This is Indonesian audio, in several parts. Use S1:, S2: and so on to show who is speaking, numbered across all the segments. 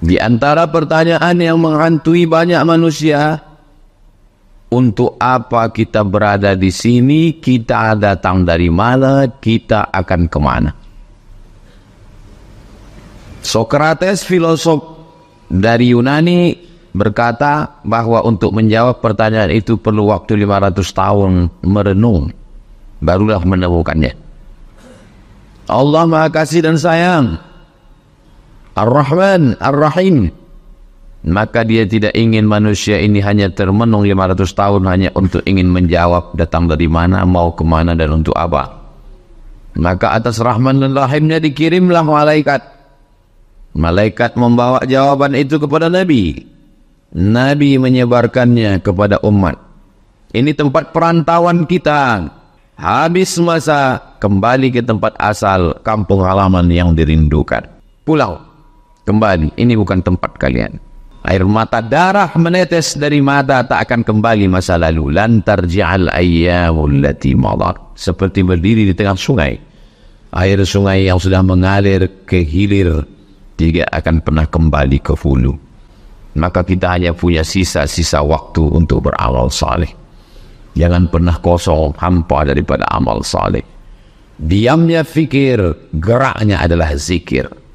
S1: Di antara pertanyaan yang menghantui banyak manusia, untuk apa kita berada di sini, kita datang dari mana, kita akan kemana. Sokrates, filosof dari Yunani, berkata bahwa untuk menjawab pertanyaan itu perlu waktu 500 tahun merenung, barulah menemukannya. Allah Maha Kasih dan Sayang, Ar-Rahman, Ar-Rahim, maka dia tidak ingin manusia ini hanya termenung 500 tahun hanya untuk ingin menjawab datang dari mana, mau kemana, dan untuk apa. Maka atas Rahman dan Rahimnya dikirimlah malaikat. Malaikat membawa jawaban itu kepada Nabi. Nabi menyebarkannya kepada umat. Ini tempat perantauan kita. Habis masa, kembali ke tempat asal, kampung halaman yang dirindukan. Pulang, kembali, ini bukan tempat kalian. Air mata darah menetes dari mata tak akan kembali masa lalu. Lan tarji'al ayyamul lati madat. Seperti berdiri di tengah sungai. Air sungai yang sudah mengalir ke hilir tidak akan pernah kembali ke hulu. Maka kita hanya punya sisa-sisa waktu untuk beramal saleh. Jangan pernah kosong hampa daripada amal saleh. Diamnya fikir, geraknya adalah zikir.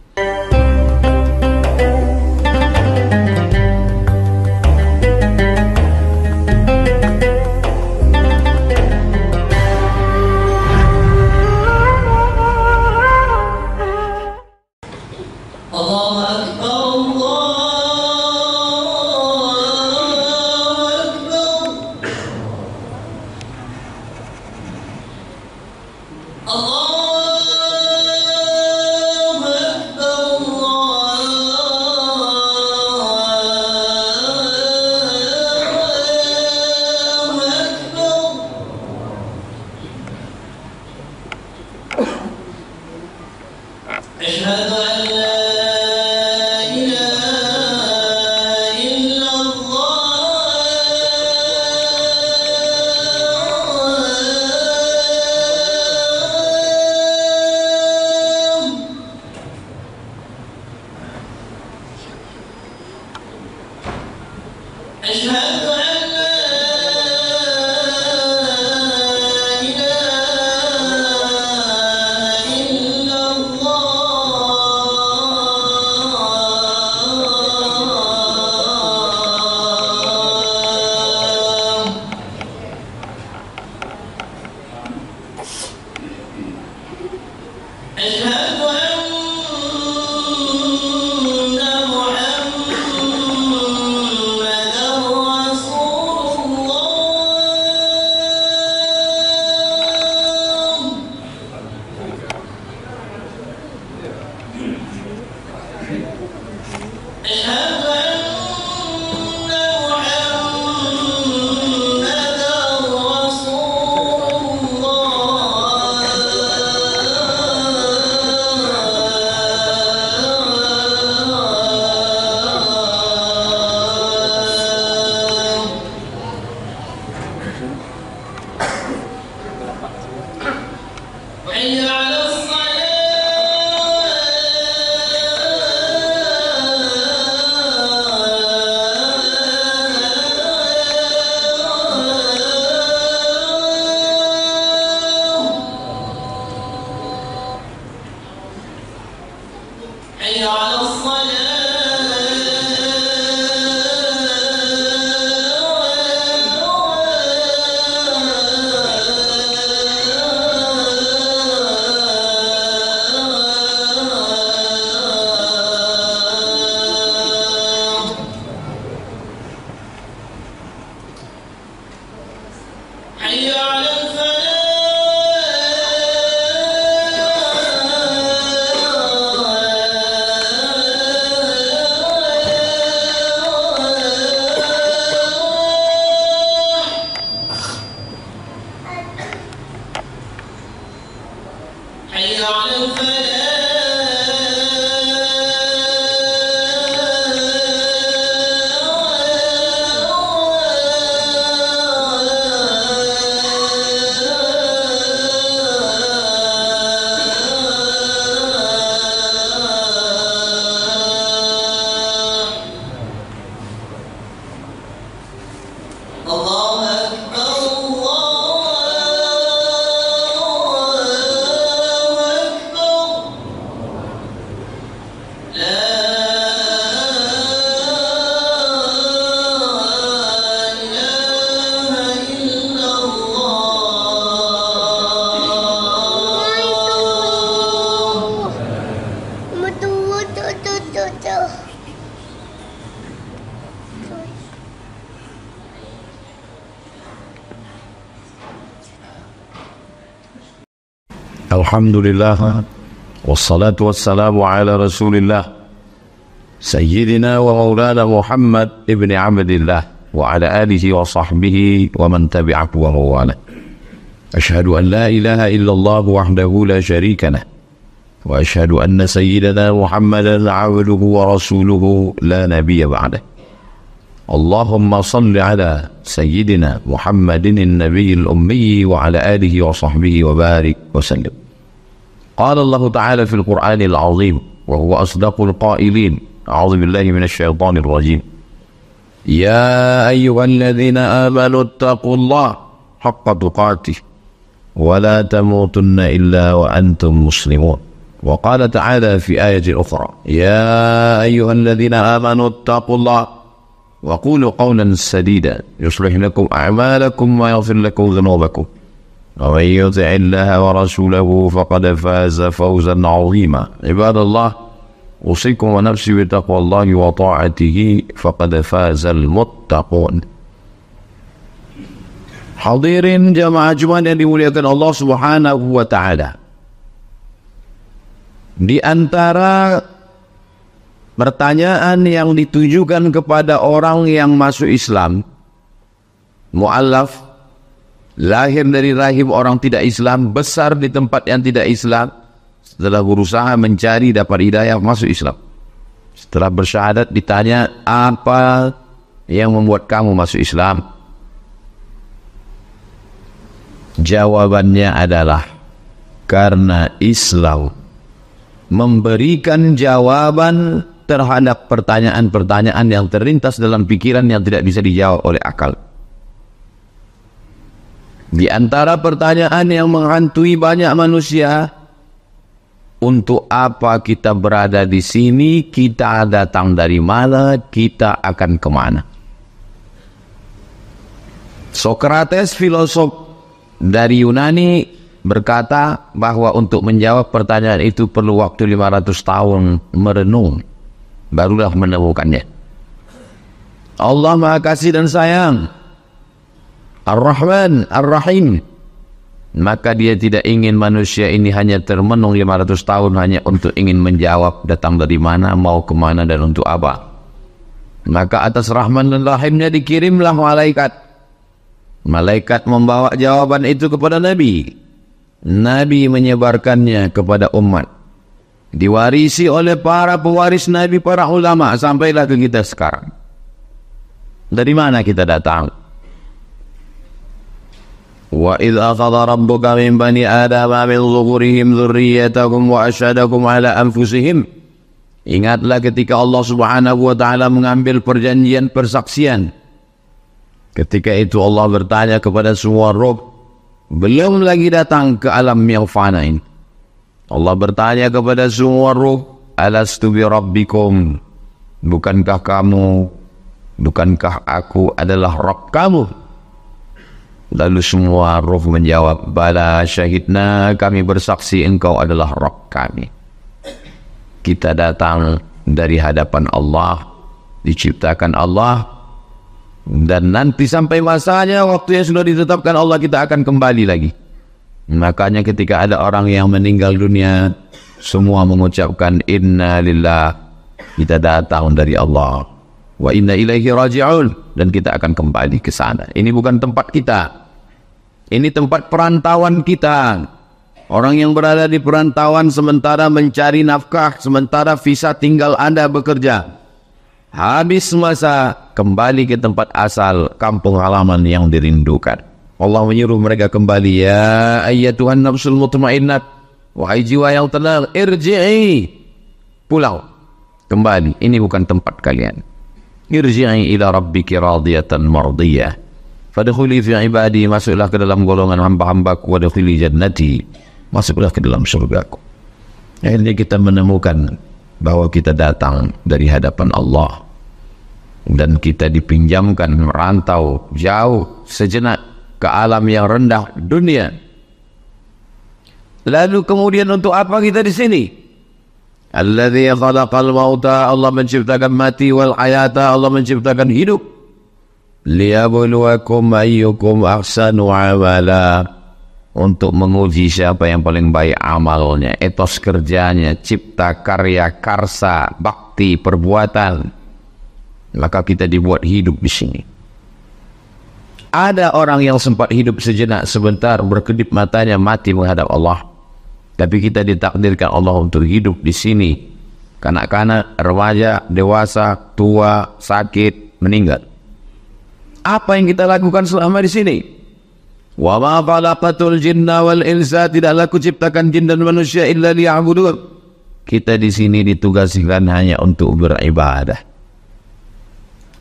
S1: Alhamdulillah wassalatu wassalamu ala Rasulillah Sayyidina wa maulana Muhammad ibn Abdillah wa ala alihi wa sahbihi wa man tabi'ahu wa mawala. Ashhadu an la ilaha illallah wahdahu la sharika lah wa ashhadu anna sayyidana Muhammadan abduhu wa rasuluhu la nabiyya ba'dah. Allahumma salli ala sayyidina Muhammadin an-nabiyil ummi wa ala alihi wa sahbihi wa barik wa sallim. Qala Allah Ta'ala fil Qur'anil azim wa huwa asdaqul qailin. A'udzu billahi minasy syaithanir rajim. Ya ayyuhalladzina amanu taqullaha haqqa tuqatih wa la tamutunna illa wa antum muslimun. Wa qala ta'ala fi ayatin ukhra. Ya ayyuhalladzina amanu taqullaha وقولوا قولا سديدا يصلح لكم أعمالكم ويغفر لكم ذنوبكم ومن يطع الله ورسوله فقد فاز فوزا عظيما. عباد الله أوصيكم ونفسي بتقوى الله وطاعته فقد فاز المتقون. Hadirin jamaah Jumat yang dimuliakan Allah Subhanahu wa taala. Di antara pertanyaan yang ditujukan kepada orang yang masuk Islam, mu'allaf, lahir dari rahim orang tidak Islam, besar di tempat yang tidak Islam, setelah berusaha mencari dapat hidayah masuk Islam. Setelah bersyahadat ditanya, apa yang membuat kamu masuk Islam? Jawabannya adalah karena Islam memberikan jawaban terhadap pertanyaan-pertanyaan yang terlintas dalam pikiran yang tidak bisa dijawab oleh akal. Di antara pertanyaan yang menghantui banyak manusia, untuk apa kita berada di sini, kita datang dari mana, kita akan kemana? Sokrates, filosof dari Yunani, berkata bahwa untuk menjawab pertanyaan itu perlu waktu 500 tahun merenung, barulah menemukannya. Allah Maha Kasih dan Sayang, Ar-Rahman, Ar-Rahim, maka dia tidak ingin manusia ini hanya termenung 500 tahun hanya untuk ingin menjawab datang dari mana, mau kemana, dan untuk apa. Maka atas Rahman dan Rahimnya dikirimlah malaikat. Malaikat membawa jawaban itu kepada Nabi. Nabi menyebarkannya kepada umat. Diwarisi oleh para pewaris Nabi, para ulama, sampailah ke kita sekarang. Dari mana kita datang? Wa idh akhadha rabbuka min bani adama min zuhurihim dzurriyyatahum wa asyhadahum ala anfusihim. Ingatlah ketika Allah Subhanahu wa taala mengambil perjanjian persaksian. Ketika itu Allah bertanya kepada semua roh, belum lagi datang ke alam yang fana ini. Allah bertanya kepada semua ruh, alastu bi rabbikum, bukankah kamu, bukankah aku adalah Rabb kamu? Lalu semua ruh menjawab, bala syahidna, kami bersaksi engkau adalah Rabb kami. Kita datang dari hadapan Allah, diciptakan Allah, dan nanti sampai masanya, waktu yang sudah ditetapkan Allah, kita akan kembali lagi. Makanya ketika ada orang yang meninggal dunia, semua mengucapkan inna lillah, kita datang dari Allah, wa inna ilaihi raji'un, dan kita akan kembali ke sana. Ini bukan tempat kita, ini tempat perantauan kita. Orang yang berada di perantauan sementara mencari nafkah, sementara visa tinggal Anda bekerja, habis masa kembali ke tempat asal, kampung halaman yang dirindukan. Allah menyuruh mereka kembali, ya ayyatuhan nafsul mutmainnah, wahai jiwa yang tenang, irji'i, pulang, kembali, ini bukan tempat kalian. Irji'i ila rabbiki radiyatan mardiyah, fadkhuli fi ibadi, masuklah ke dalam golongan hamba-hambaku, wadkhuli jannati, masuklah ke dalam surgaku. Akhirnya kita menemukan bahwa kita datang dari hadapan Allah, dan kita dipinjamkan merantau jauh sejenak ke alam yang rendah dunia. Lalu kemudian untuk apa kita di sini? Alladzi khalaqal mauta, Allah menciptakan mati, wal hayata, Allah menciptakan hidup. Liyabluwakum ayyukum ahsanu amala, untuk menguji siapa yang paling baik amalnya, etos kerjanya, cipta karya, karsa, bakti, perbuatan. Maka kita dibuat hidup di sini. Ada orang yang sempat hidup sejenak, sebentar, berkedip matanya, mati menghadap Allah. Tapi kita ditakdirkan Allah untuk hidup di sini. Kanak-kanak, remaja, dewasa, tua, sakit, meninggal. Apa yang kita lakukan selama di sini? Wa ma khalaqatul jinna wal insa, tidaklah kuciptakan jin dan manusia illa liya'budun. Kita di sini ditugaskan hanya untuk beribadah.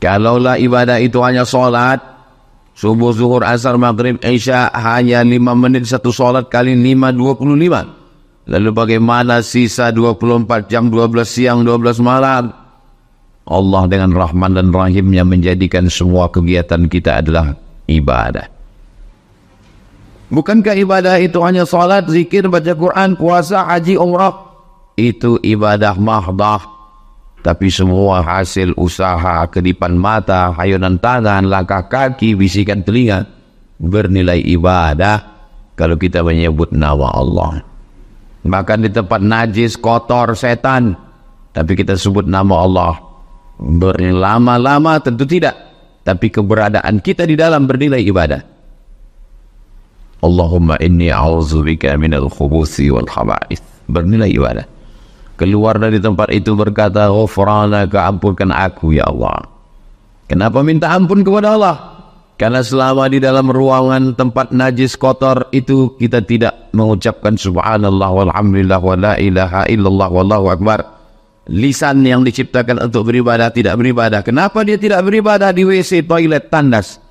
S1: Kalaulah ibadah itu hanya salat, subuh, zuhur, asar, maghrib, isya, hanya 5 menit satu salat kali 5, 25. Lalu bagaimana sisa 24 jam, 12 siang, 12 malam? Allah dengan Rahman dan Rahimnya menjadikan semua kegiatan kita adalah ibadah. Bukankah ibadah itu hanya salat, zikir, baca Quran, puasa, haji, umrah? Itu ibadah mahdah. Tapi semua hasil usaha, kedipan mata, hayunan tangan, langkah kaki, bisikan telinga bernilai ibadah kalau kita menyebut nama Allah. Bahkan di tempat najis, kotor, setan, tapi kita sebut nama Allah. Berlama-lama tentu tidak, tapi keberadaan kita di dalam bernilai ibadah. Allahumma inni a'udzubika minal khubuthi wal khaba'ith, bernilai ibadah. Keluar dari tempat itu berkata, ghufranaka, ampunkan aku ya Allah. Kenapa minta ampun kepada Allah? Karena selama di dalam ruangan tempat najis kotor itu kita tidak mengucapkan subhanallah walhamdulillah wa la ilaha illallah wallahu akbar. Lisan yang diciptakan untuk beribadah tidak beribadah. Kenapa dia tidak beribadah di WC, toilet, tandas?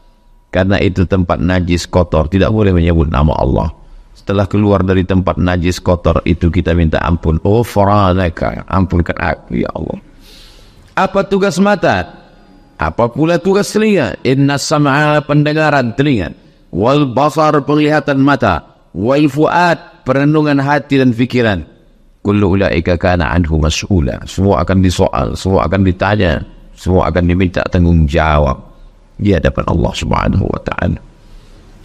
S1: Karena itu tempat najis kotor, tidak boleh menyebut nama Allah. Setelah keluar dari tempat najis kotor itu kita minta ampun. Oh faranaka, ampunkan aku ya Allah. Apa tugas mata? Apa pula tugas telinga? Inna sam'a, pendengaran telinga, wal basar, penglihatan mata, wal fuad, perenungan hati dan fikiran. Kullu ulaika kana anhu mas'ula. Semua akan disoal, semua akan ditanya, semua akan diminta tanggung jawab di hadapan Allah Subhanahu wa taala.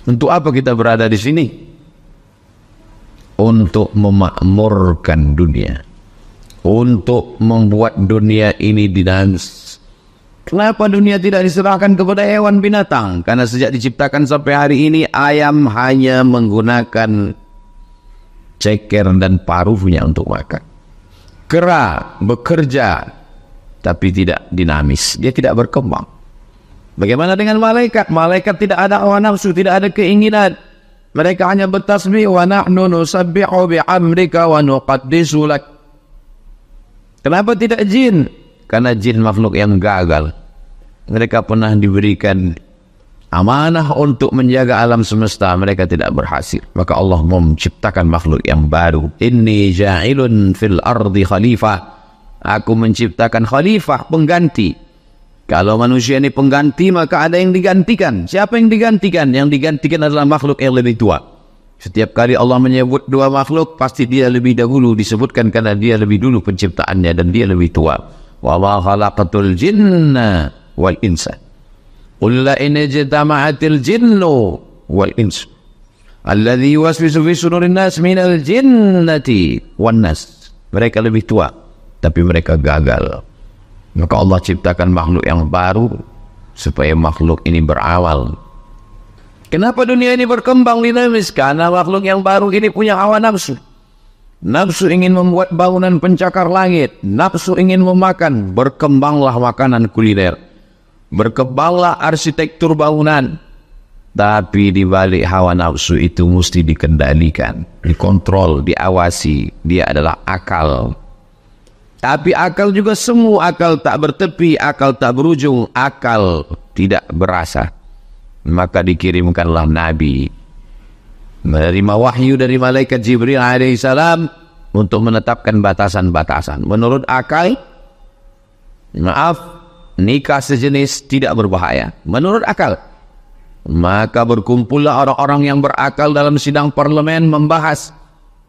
S1: Untuk apa kita berada di sini? Untuk memakmurkan dunia, untuk membuat dunia ini dinamis. Kenapa dunia tidak diserahkan kepada hewan binatang? Karena sejak diciptakan sampai hari ini, ayam hanya menggunakan ceker dan paruhnya untuk makan. Kera bekerja, tapi tidak dinamis, dia tidak berkembang. Bagaimana dengan malaikat? Malaikat tidak ada hawa nafsu, tidak ada keinginan. Mereka hanya bertasbih, wa nahnu nusabbihu bi'amrika wa nuqaddisu lak. Kenapa tidak jin? Karena jin makhluk yang gagal. Mereka pernah diberikan amanah untuk menjaga alam semesta, mereka tidak berhasil. Maka Allah menciptakan makhluk yang baru. Inni ja'ilun fil ardi khalifah. Aku menciptakan khalifah, pengganti. Kalau manusia ini pengganti, maka ada yang digantikan. Siapa yang digantikan? Yang digantikan adalah makhluk yang lebih tua. Setiap kali Allah menyebut dua makhluk, pasti dia lebih dahulu disebutkan karena dia lebih dulu penciptaannya dan dia lebih tua. Wa ma khalaqatul jinna wal insa. Qul la in ijtama'atil jinnu wal insu alladhi yuwaswisu fi sudurin nas minal jinnati wan nas. Mereka lebih tua, tapi mereka gagal. Maka Allah ciptakan makhluk yang baru supaya makhluk ini berawal. Kenapa dunia ini berkembang dinamis? Karena makhluk yang baru ini punya hawa nafsu. Nafsu ingin membuat bangunan pencakar langit. Nafsu ingin memakan. Berkembanglah makanan kuliner. Berkembanglah arsitektur bangunan. Tapi di balik hawa nafsu itu mesti dikendalikan, dikontrol, diawasi. Dia adalah akal. Tapi akal juga semu, akal tak bertepi, akal tak berujung, akal tidak berasa. Maka dikirimkanlah Nabi menerima wahyu dari malaikat Jibril alaihissalam untuk menetapkan batasan-batasan. Menurut akal, maaf, nikah sejenis tidak berbahaya. Menurut akal, maka berkumpullah orang-orang yang berakal dalam sidang parlemen membahas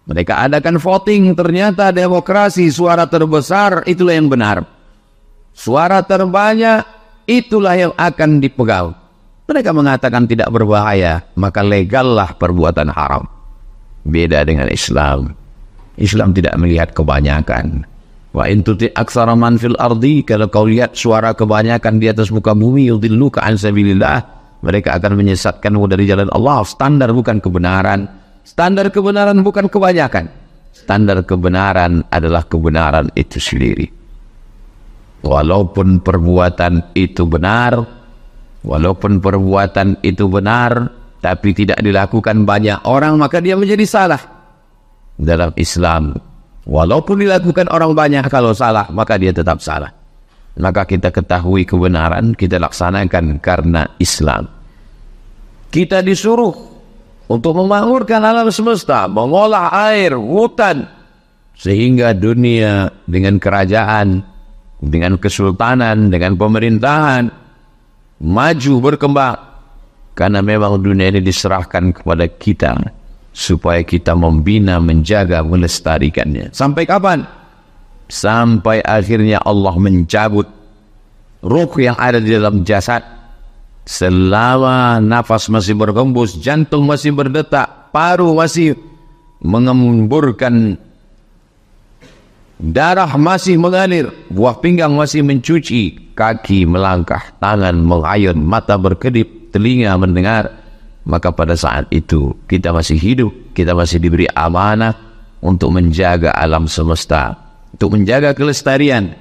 S1: Mereka adakan voting, ternyata demokrasi suara terbesar itulah yang benar. Suara terbanyak itulah yang akan dipegang. Mereka mengatakan tidak berbahaya, maka legallah perbuatan haram. Beda dengan Islam. Islam tidak melihat kebanyakan. Wa in tuti aktsara man fil ardi, kalau kau lihat suara kebanyakan di atas muka bumi, yudilluka an sabilillah, mereka akan menyesatkanmu dari jalan Allah. Standar bukan kebenaran. Standar kebenaran bukan kebanyakan. Standar kebenaran adalah kebenaran itu sendiri. Walaupun perbuatan itu benar, tapi tidak dilakukan banyak orang, maka dia menjadi salah. Dalam Islam, walaupun dilakukan orang banyak, kalau salah, maka dia tetap salah. Maka kita ketahui kebenaran, kita laksanakan karena Islam. Kita disuruh untuk memakmurkan alam semesta, mengolah air, hutan, sehingga dunia dengan kerajaan, dengan kesultanan, dengan pemerintahan maju berkembang. Karena memang dunia ini diserahkan kepada kita supaya kita membina, menjaga, melestarikannya. Sampai kapan? Sampai akhirnya Allah mencabut ruh yang ada di dalam jasad. Selama nafas masih berhembus, jantung masih berdetak, paru masih mengemburkan darah, masih mengalir, buah pinggang masih mencuci, kaki melangkah, tangan mengayun, mata berkedip, telinga mendengar, maka pada saat itu kita masih hidup, kita masih diberi amanah untuk menjaga alam semesta, untuk menjaga kelestarian.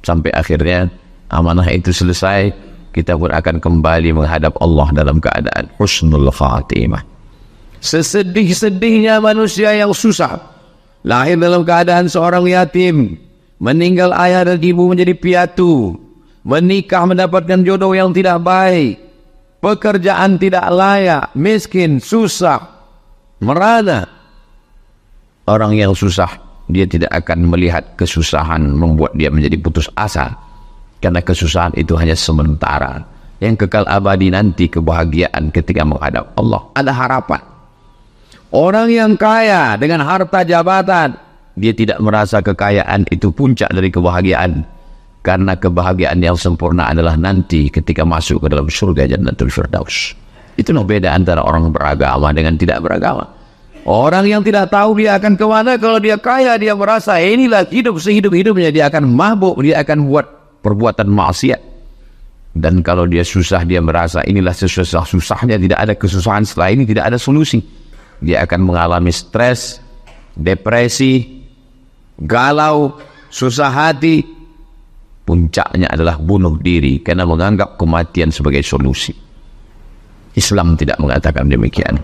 S1: Sampai akhirnya amanah itu selesai, kita pun akan kembali menghadap Allah dalam keadaan husnul khatimah. Sesedih-sedihnya manusia yang susah, lahir dalam keadaan seorang yatim, meninggal ayah dan ibu menjadi piatu, menikah mendapatkan jodoh yang tidak baik, pekerjaan tidak layak, miskin, susah, merana. Orang yang susah, dia tidak akan melihat kesusahan membuat dia menjadi putus asa. Karena kesusahan itu hanya sementara. Yang kekal abadi nanti kebahagiaan ketika menghadap Allah. Ada harapan. Orang yang kaya dengan harta jabatan, dia tidak merasa kekayaan itu puncak dari kebahagiaan. Karena kebahagiaan yang sempurna adalah nanti ketika masuk ke dalam surga Jannatul Firdaus. Itulah beda antara orang beragama dengan tidak beragama. Orang yang tidak tahu dia akan kemana, kalau dia kaya dia merasa inilah hidup sehidup-hidupnya, dia akan mabuk, dia akan buat perbuatan maksiat. Dan kalau dia susah, dia merasa inilah sesusah-susahnya, tidak ada kesusahan setelah ini, tidak ada solusi. Dia akan mengalami stres, depresi, galau, susah hati. Puncaknya adalah bunuh diri karena menganggap kematian sebagai solusi. Islam tidak mengatakan demikian.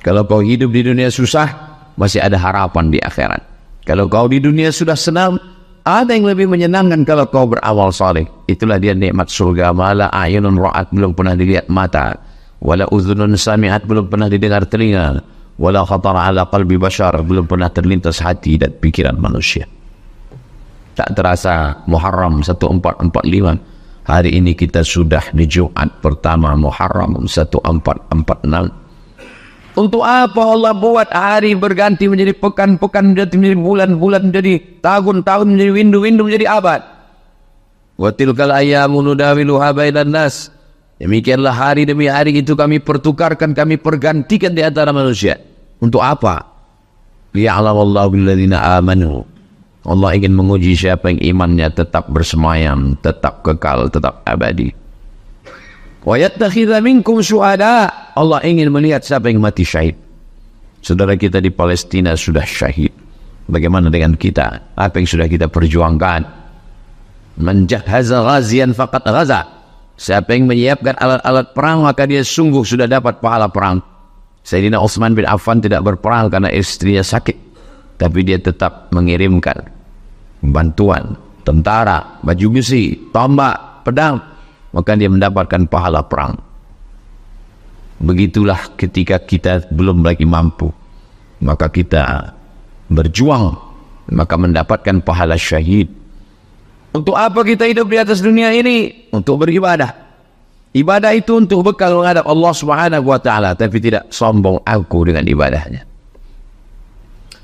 S1: Kalau kau hidup di dunia susah, masih ada harapan di akhirat. Kalau kau di dunia sudah senang, ada yang lebih menyenangkan kalau kau beramal saleh. Itulah dia nikmat surga. Mala a'yunun ra'at, belum pernah dilihat mata, wala udhunun sami'at, belum pernah didengar telinga, wala khatara ala qalbi bashar, belum pernah terlintas hati dan pikiran manusia. Tak terasa Muharram 1445. Hari ini kita sudah di Jumat pertama Muharram 1446. Untuk apa Allah buat hari berganti menjadi pekan-pekan, menjadi bulan-bulan, menjadi tahun-tahun, menjadi windu-windu, menjadi abad. Wa tilkal ayyamu nudawiluha bainan nas. Demikianlah hari demi hari itu kami pertukarkan, kami pergantikan di antara manusia. Untuk apa? Liya'lamallahu billadzina amanu. Allah ingin menguji siapa yang imannya tetap bersemayam, tetap kekal, tetap abadi. Wa yattakhidha minkum syuhada. Allah ingin melihat siapa yang mati syahid. Saudara kita di Palestina sudah syahid. Bagaimana dengan kita? Apa yang sudah kita perjuangkan? Man jahaza ghaziyan faqad ghaza. Siapa yang menyiapkan alat-alat perang, maka dia sungguh sudah dapat pahala perang. Sayyidina Utsman bin Affan tidak berperang karena istrinya sakit, tapi dia tetap mengirimkan bantuan, tentara, baju besi, tombak, pedang, maka dia mendapatkan pahala perang. Begitulah ketika kita belum lagi mampu, maka kita berjuang, maka mendapatkan pahala syahid. Untuk apa kita hidup di atas dunia ini? Untuk beribadah. Ibadah itu untuk bekal menghadap Allah Subhanahu wa ta'ala, tapi tidak sombong aku dengan ibadahnya.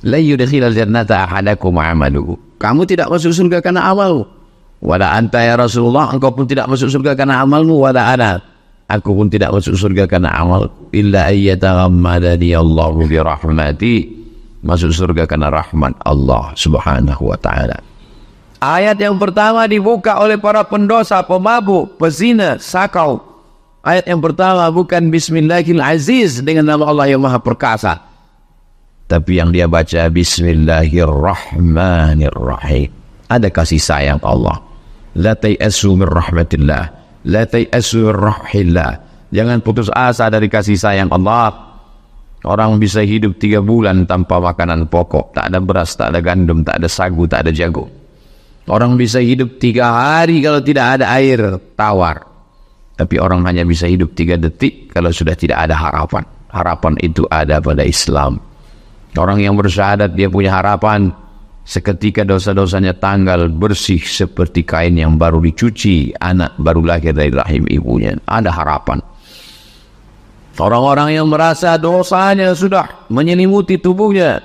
S1: La yudkhilal jannata ahadakum amaluhu. Kamu tidak masuk surga karena amalmu. Wala anta ya Rasulullah, engkau pun tidak masuk surga karena amalmu. Wala ana, aku pun tidak masuk surga karena amalku. Illa ayyataghammadani Allahu bi rahmati. Masuk surga karena rahmat Allah Subhanahu wa taala. Ayat yang pertama dibuka oleh para pendosa, pemabuk, pezina, sakau. Ayat yang pertama bukan Bismillahil Aziz dengan nama Allah yang Maha Perkasa, tapi yang dia baca Bismillahirrahmanirrahim. Ada kasih sayang Allah. La tai'asu min rahmatillah, la tai'asu min rahmatillah. Jangan putus asa dari kasih sayang Allah. Orang bisa hidup 3 bulan tanpa makanan pokok, tak ada beras, tak ada gandum, tak ada sagu, tak ada jagung. Orang bisa hidup 3 hari kalau tidak ada air tawar. Tapi orang hanya bisa hidup 3 detik kalau sudah tidak ada harapan. Harapan itu ada pada Islam. Orang yang bersyahadat dia punya harapan. Seketika dosa-dosanya tanggal, bersih seperti kain yang baru dicuci, anak baru lahir dari rahim ibunya. Ada harapan. Orang-orang yang merasa dosanya sudah menyelimuti tubuhnya.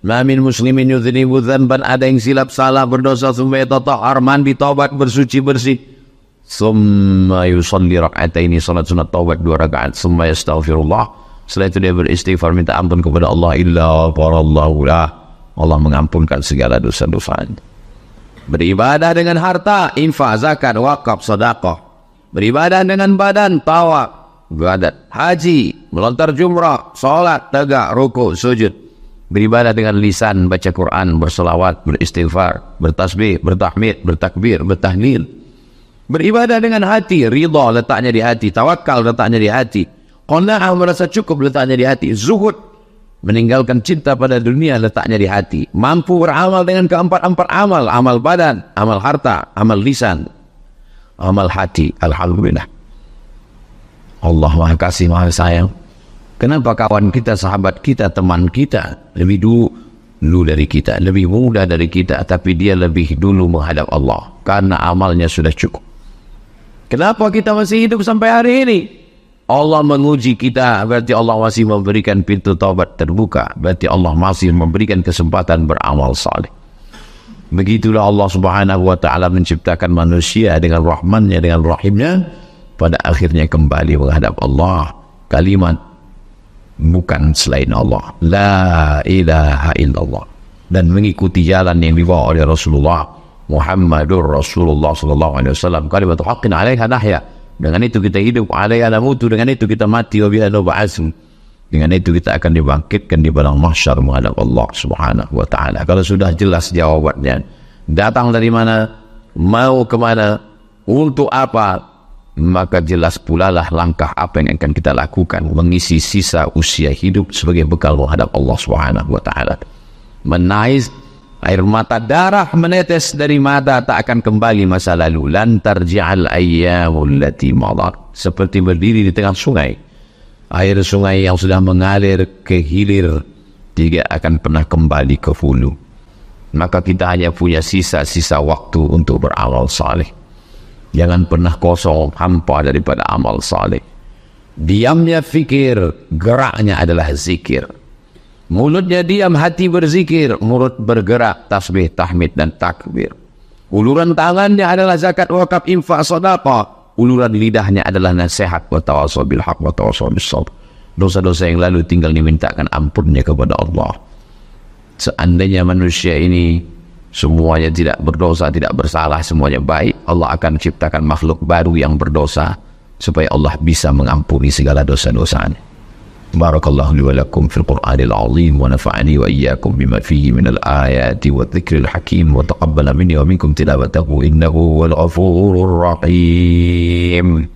S1: Ma min muslimin yudhnibu dzanban, ada yang silap salah berdosa, summa yatatahhar, mandi taubat bersuci bersih, summa yusalli rak'ataini, salat sunat taubat 2 rakaat, summa yastaghfirullah, setelah itu dia beristighfar minta ampun kepada Allah, illa ghafarallahu lah, Allah mengampunkan segala dosa-dosanya. Beribadah dengan harta, infak, zakat, wakaf, sedekah. Beribadah dengan badan, tawaf, ibadat, haji, melontar jumrah, salat, tegak, ruku, sujud. Beribadah dengan lisan, baca Quran, berselawat, beristighfar, bertasbih, bertahmid, bertakbir, bertahlil. Beribadah dengan hati, ridha letaknya di hati, tawakal letaknya di hati, qanaah merasa cukup letaknya di hati, zuhud meninggalkan cinta pada dunia letaknya di hati, mampu beramal dengan keempat-empat amal, amal badan, amal harta, amal lisan, amal hati. Alhamdulillah, Allah Maha Kasih Maha Sayang. Kenapa kawan kita, sahabat kita, teman kita lebih dulu dari kita, lebih muda dari kita, tapi dia lebih dulu menghadap Allah karena amalnya sudah cukup. Kenapa kita masih hidup sampai hari ini? Allah menguji kita, berarti Allah masih memberikan pintu taubat terbuka, berarti Allah masih memberikan kesempatan beramal saleh. Begitulah Allah Subhanahu wa ta'ala menciptakan manusia dengan rahmannya, dengan rahimnya, pada akhirnya kembali menghadap Allah. Kalimat bukan selain Allah, la ilaha illallah, dan mengikuti jalan yang dibawa oleh Rasulullah Muhammadur Rasulullah sallallahu alaihi wasallam. Kalimat haqqin 'alaiha nahya, dengan itu kita hidup, 'alaiha namutu, dengan itu kita mati, wa biha nub'atsu, dengan itu kita akan dibangkitkan di padang mahsyar menghadap Allah Subhanahu wa ta'ala. Kalau sudah jelas jawabannya, datang dari mana, mau kemana, untuk apa, maka jelas pula lah langkah apa yang akan kita lakukan mengisi sisa usia hidup sebagai bekal menghadap Allah Subhanahu wa ta'ala. Menangis, air mata darah menetes dari mata tak akan kembali masa lalu. Lan tarji'al ayyamul lati madat, seperti berdiri di tengah sungai. Air sungai yang sudah mengalir ke hilir tidak akan pernah kembali ke hulu. Maka kita hanya punya sisa-sisa waktu untuk beramal saleh. Jangan pernah kosong hampa daripada amal saleh. Diamnya fikir, geraknya adalah zikir. Mulutnya diam, hati berzikir, mulut bergerak, tasbih, tahmid dan takbir. Uluran tangannya adalah zakat, wakaf, infak, sedekah. Uluran lidahnya adalah nasihat, wa tawassaw bil haq wa tawassaw bis sabr. Dosa-dosa yang lalu tinggal dimintakan ampunnya kepada Allah. Seandainya manusia ini semuanya tidak berdosa, tidak bersalah, semuanya baik, Allah akan ciptakan makhluk baru yang berdosa supaya Allah bisa mengampuni segala dosa-dosanya. Barakallahu li wa lakum fil Qur'anil azim wa nafa'ani wa iyyakum bima fihi minal ayati wa dzikril hakim wa taqabbala minni wa minkum tilawatahu innahu huwal ghafurur rahim.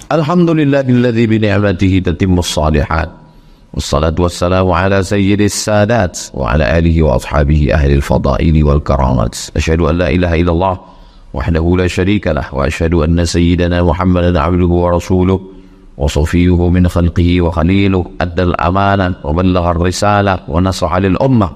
S1: Alhamdulillahilladzi bi ni'matihi tatimmus shalihat. Wassalatu wassalamu ala sayyidis sadat wa ala alihi wa ashabihi ahli al-fadaili wal karamat. Asyhadu an la ilaha illallah wahdahu la syarika lah wa asyhadu anna sayyidana Muhammadan abduhu wa rasuluh wa safiyuhu min khalqihi wa khaliluh, addal amanah wa ballagha ar-risalah wa nasaha lil ummah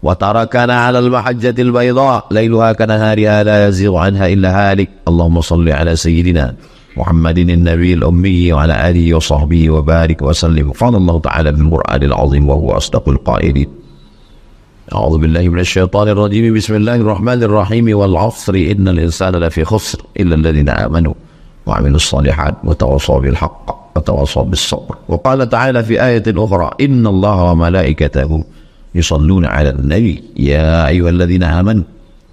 S1: وتركنا على المحجة البيضاء ليلها كنهارها لا يزيغ عنها إلا هالك. اللهم صل على سيدنا محمد النبي الأمي وعلى آله وصحبه وبارك وسلم. قال الله تعالى في القرآن العظيم وهو أصدق القائلين: أعوذ بالله من الشيطان الرجيم، بسم الله الرحمن الرحيم، والعصر إن الإنسان لفي خسر إلا الذين آمنوا وعملوا الصالحات وتواصوا بالحق وتواصوا بالصبر. وقال تعالى في آية أخرى: إن الله وملائكته يصلون على النبي يا أيها الذين آمنوا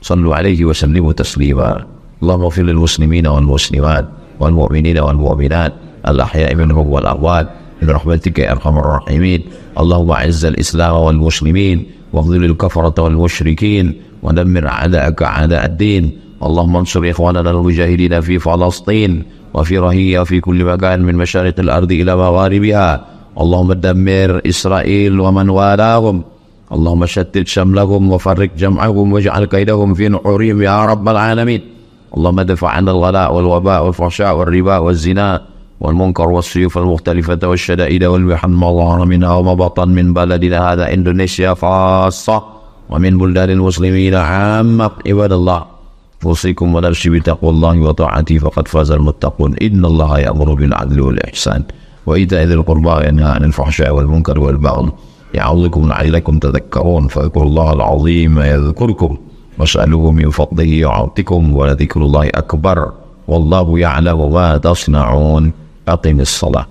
S1: صلوا عليه وسلموا تسليما. اللهم اغفر للمسلمين والمسلمات والمؤمنين والمؤمنات الأحياء منهم والأموات برحمتك يا أرحم الراحمين. اللهم أعز الإسلام والمسلمين واخذل الكفرة والمشركين ودمر أعداءك أعداء الدين. اللهم انصر إخواننا المجاهدين في فلسطين وفي رهية وفي كل مكان من مشارق الأرض إلى مغاربها. اللهم دمر إسرائيل ومن والاهم. اللهم شتت شملهم وفرق جمعهم واجعل كيدهم في نحورهم يا رب العالمين. اللهم دفع عنا الغلاء والوباء والفحشاء والربا والزنا والمنكر والسيوف المختلفة والشدائد والمحن ما ظهر منها وما بطن من بلدنا هذا إندونيسيا خاصة ومن بلدان المسلمين عامة. عباد الله، أوصيكم ونفسي بتقوى الله وطاعته فقد فاز المتقون. إن الله يأمر بالعدل والإحسان وإيتاء ذي القربى وينهى عن الفحشاء والمنكر والبغي يعظكم لعلكم تذكرون. فاذكروا الله العظيم يذكركم واسألوه من فضله يعطكم ولذكر الله أكبر والله يعلم ما تصنعون. أقم الصلاة.